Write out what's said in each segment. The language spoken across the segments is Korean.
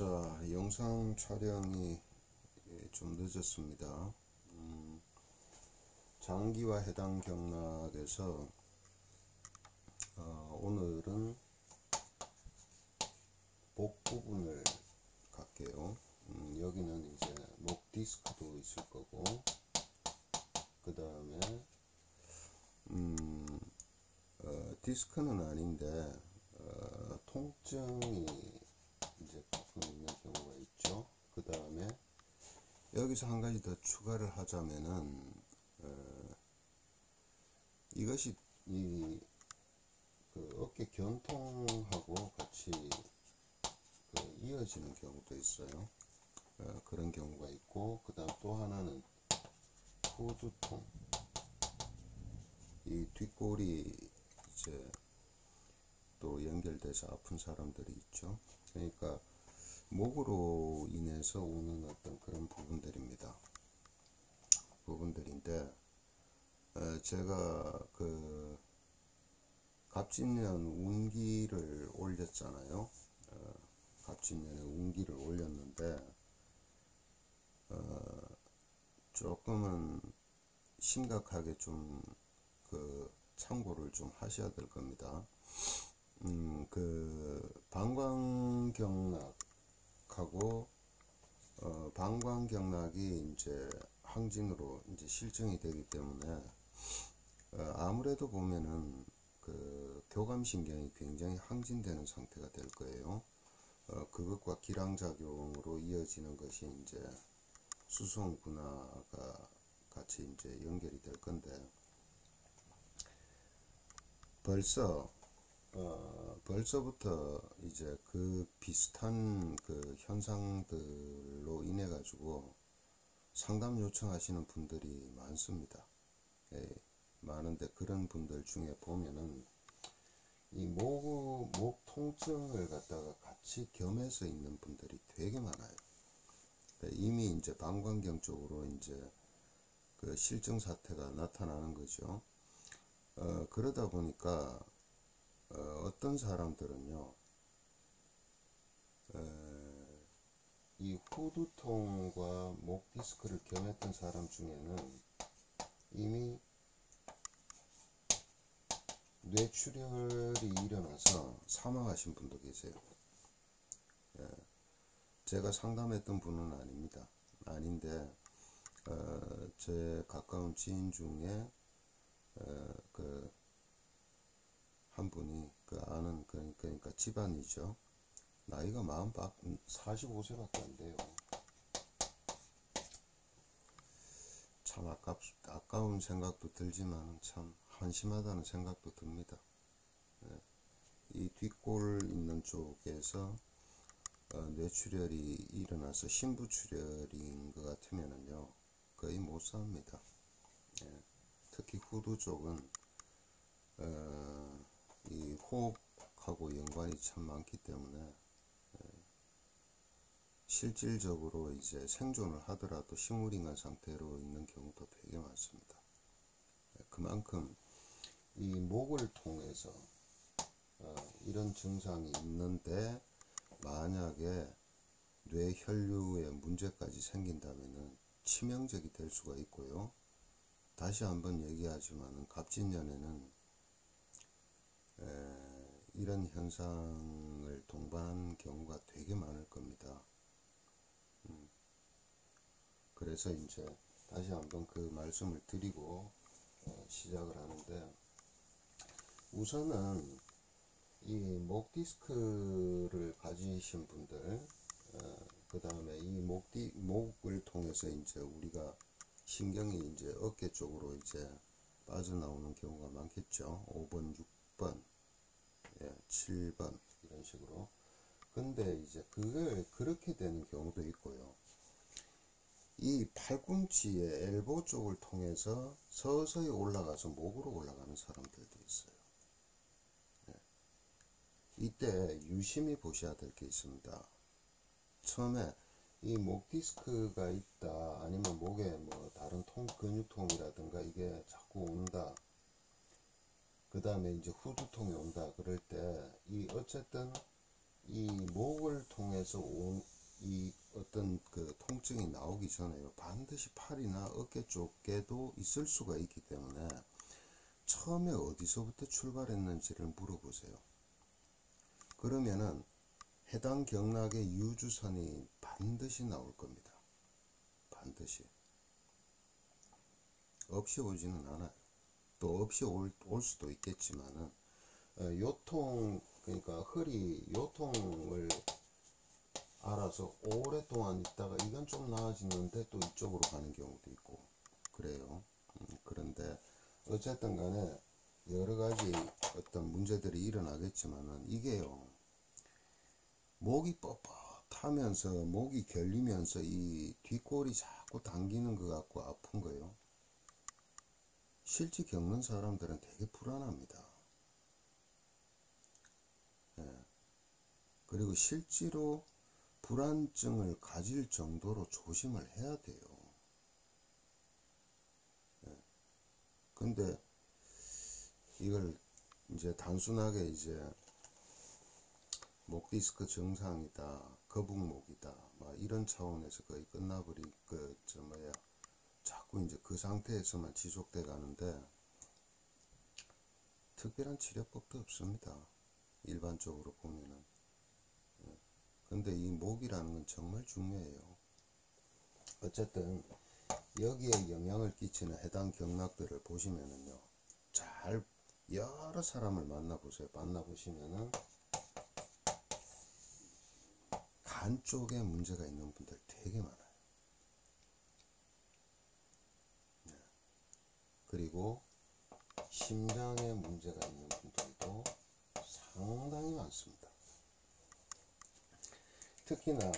자, 영상 촬영이 좀 늦었습니다. 장기와 해당 경락에서 오늘은 목 부분을 갈게요. 여기는 이제 목 디스크도 있을 거고, 그 다음에 디스크는 아닌데 통증이 이제 조금 있는 경우가 있죠. 그 다음에 여기서 한 가지 더 추가를 하자면은 이것이 그 어깨 견통하고 같이 이어지는 경우도 있어요. 그런 경우가 있고, 그 다음 또 하나는 후두통, 이 뒷골이 이제 또 연결돼서 아픈 사람들이 있죠. 그러니까 목으로 인해서 오는 어떤 그런 부분들인데, 제가 그 갑진년 운기를 올렸잖아요. 갑진년에 운기를 올렸는데 조금은 심각하게 좀 그 참고를 좀 하셔야 될 겁니다. 그 방광경락하고 방광경락이 이제 항진으로 이제 실증이 되기 때문에 아무래도 보면은 그 교감신경이 굉장히 항진되는 상태가 될 거예요. 그것과 기량작용으로 이어지는 것이 이제 수송분화가 같이 이제 연결이 될 건데, 벌써부터 이제 그 비슷한 그 현상들로 인해 가지고 상담 요청하시는 분들이 많습니다. 많은데 그런 분들 중에 보면은 이 목 통증을 갖다가 같이 겸해서 있는 분들이 되게 많아요. 이미 이제 방광경 쪽으로 이제 그 실증 사태가 나타나는 거죠. 그러다 보니까 어떤 사람들은요, 이 후두통과 목 디스크를 겸했던 사람 중에는 이미 뇌출혈이 일어나서 사망하신 분도 계세요. 제가 상담했던 분은 아닌데 제 가까운 지인 중에 그 한 분이 아는, 그러니까 집안이죠. 나이가 45세밖에 안 돼요. 참 아까운 생각도 들지만 참 한심하다는 생각도 듭니다. 이 뒷골 있는 쪽에서 뇌출혈이 일어나서 신부출혈인 것 같으면은요, 거의 못 삽니다. 특히 후두 쪽은 이 호흡하고 연관이 참 많기 때문에 실질적으로 이제 생존을 하더라도 식물인간 상태로 있는 경우도 되게 많습니다. 그만큼 이 목을 통해서 이런 증상이 있는데, 만약에 뇌혈류에 문제까지 생긴다면은 치명적이 될 수가 있고요. 다시 한번 얘기하지만은 갑진년에는 이런 현상을 동반한 경우가 되게 많을 겁니다. 그래서 이제 다시 한번 그 말씀을 드리고 시작을 하는데, 우선은 이 목 디스크를 가지신 분들, 그 다음에 이 목을 통해서 이제 우리가 신경이 이제 어깨 쪽으로 이제 빠져나오는 경우가 많겠죠. 5번, 6번, 7번 이런 식으로. 근데 이제 그걸 그렇게 되는 경우도 있고요. 이 팔꿈치의 엘보 쪽을 통해서 서서히 올라가서 목으로 올라가는 사람들도 있어요. 이때 유심히 보셔야 될 게 있습니다. 처음에 이 목 디스크가 있다, 아니면 목에 뭐 다른 근육통이라든가 이게 자꾸 온다, 그 다음에 이제 후두통이 온다, 그럴 때 이 어쨌든 이 목을 통해서 온 이 어떤 그 통증이 나오기 전에요. 반드시 팔이나 어깨 쪽에도 있을 수가 있기 때문에 처음에 어디서부터 출발했는지를 물어보세요. 그러면은 해당 경락의 유주선이 반드시 나올 겁니다. 반드시. 없이 오지는 않아요. 또 없이 올 수도 있겠지만은 요통, 그러니까 허리 요통을 알아서 오랫동안 있다가 이건 좀 나아지는데 또 이쪽으로 가는 경우도 있고 그래요. 그런데 어쨌든 간에 여러 가지 어떤 문제들이 일어나겠지만은 이게요, 목이 뻣뻣하면서 목이 결리면서 이 뒷골이 자꾸 당기는 것 같고 아픈 거예요. 실제 겪는 사람들은 되게 불안합니다. 예. 그리고 실제로 불안증을 가질 정도로 조심을 해야 돼요. 예. 근데 이걸 이제 단순하게 이제 목 디스크 증상이다, 거북목이다, 막 이런 차원에서 거의 끝나버리, 자꾸 이제 그 상태에서만 지속돼 가는데 특별한 치료법도 없습니다. 일반적으로 보면은. 근데 이 목이라는 건 정말 중요해요. 어쨌든 여기에 영향을 끼치는 해당 경락들을 보시면은요, 잘 여러 사람을 만나보세요. 만나보시면은 간 쪽에 문제가 있는 분들 되게 많아요. 네. 그리고 심장에 문제가 있는 분들도 상당히 많습니다. 특히나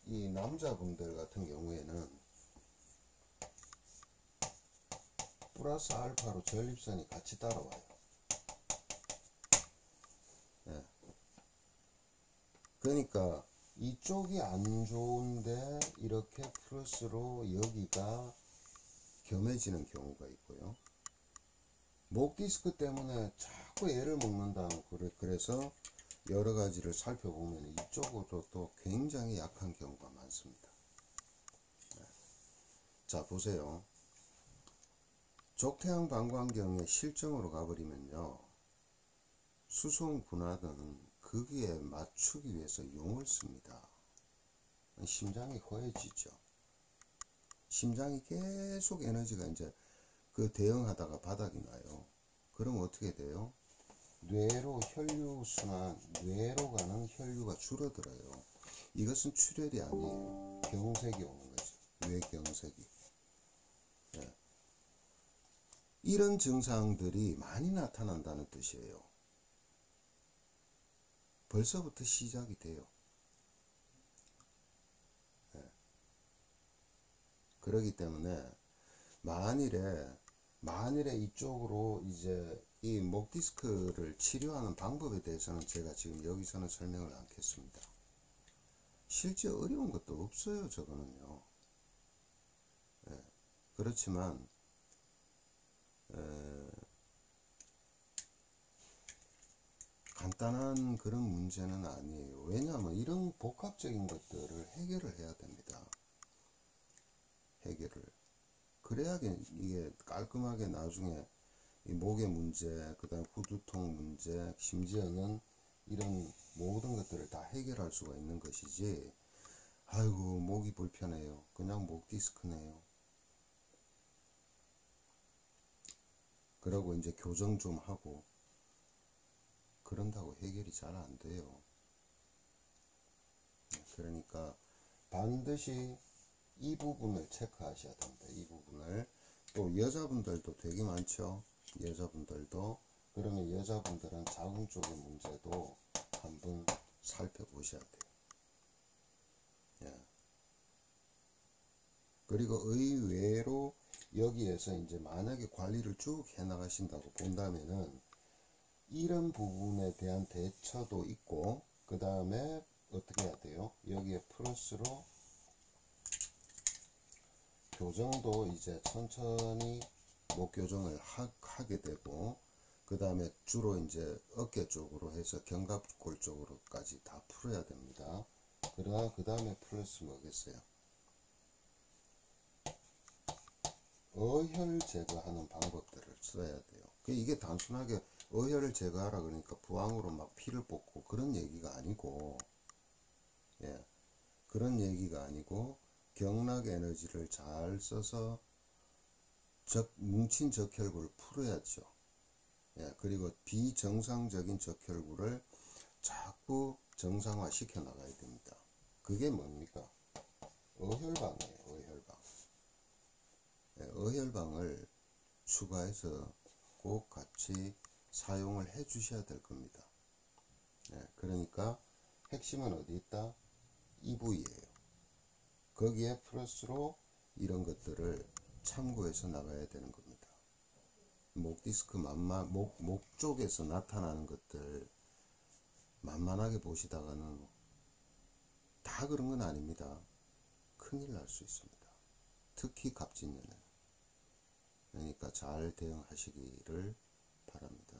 이 남자분들 같은 경우에는 플러스 알파로 전립선이 같이 따라와요. 네. 그러니까 이쪽이 안 좋은데 이렇게 플러스로 여기가 겸해지는 경우가 있고요. 목 디스크 때문에 자꾸 애를 먹는다. 그래서 여러 가지를 살펴보면 이쪽으로 또 굉장히 약한 경우가 많습니다. 네. 자, 보세요. 족태양 방광경의 실정으로 가버리면요, 수송분화는 거기에 맞추기 위해서 용을 씁니다. 심장이 허해지죠. 심장이 계속 에너지가 이제 그 대응하다가 바닥이 나요. 그럼 어떻게 돼요? 뇌로 혈류순환, 뇌로 가는 혈류가 줄어들어요. 이것은 출혈이 아니에요. 경색이 오는 거죠. 뇌경색이. 네. 이런 증상들이 많이 나타난다는 뜻이에요. 벌써부터 시작이 돼요. 네. 그렇기 때문에 만일에 이쪽으로 이제 이 목 디스크를 치료하는 방법에 대해서는 제가 지금 여기서는 설명을 않겠습니다. 실제 어려운 것도 없어요, 저거는요. 네. 그렇지만 간단한 그런 문제는 아니에요. 왜냐하면 이런 복합적인 것들을 해결을 해야 됩니다. 해결을. 그래야 이게 깔끔하게 나중에 이 목의 문제, 그 다음 후두통 문제, 심지어는 이런 모든 것들을 다 해결할 수가 있는 것이지, 아이고 목이 불편해요, 그냥 목 디스크네요, 그러고 이제 교정 좀 하고 그런다고 해결이 잘 안 돼요. 그러니까 반드시 이 부분을 체크하셔야 됩니다. 이 부분을. 또 여자분들도 되게 많죠. 여자분들도. 그러면 여자분들은 자궁 쪽의 문제도 한번 살펴보셔야 돼요. 예. 그리고 의외로 여기에서 이제 만약에 관리를 쭉 해나가신다고 본다면은 이런 부분에 대한 대처도 있고, 그 다음에 어떻게 해야 돼요? 여기에 플러스로 교정도 이제 천천히 목 교정을 하게 되고, 그 다음에 주로 이제 어깨 쪽으로 해서 견갑골 쪽으로까지 다 풀어야 됩니다. 그러나 그 다음에 플러스 뭐겠어요? 어혈 제거하는 방법들을 써야 돼요. 이게 단순하게 어혈을 제거하라 그러니까 부항으로 막 피를 뽑고 그런 얘기가 아니고, 예, 그런 얘기가 아니고 경락 에너지를 잘 써서 뭉친 적혈구를 풀어야죠. 예, 그리고 비정상적인 적혈구를 자꾸 정상화 시켜 나가야 됩니다. 그게 뭡니까? 어혈방이에요. 어혈방. 예, 어혈방을 추가해서 꼭 같이 사용을 해 주셔야 될 겁니다. 예, 그러니까 핵심은 어디 있다? 이 부위예요. 거기에 플러스로 이런 것들을 참고해서 나가야 되는 겁니다. 목 디스크 목 쪽에서 나타나는 것들 만만하게 보시다가는 다 그런 건 아닙니다. 큰일 날 수 있습니다. 특히 갑진년은. 그러니까 잘 대응하시기를 바랍니다.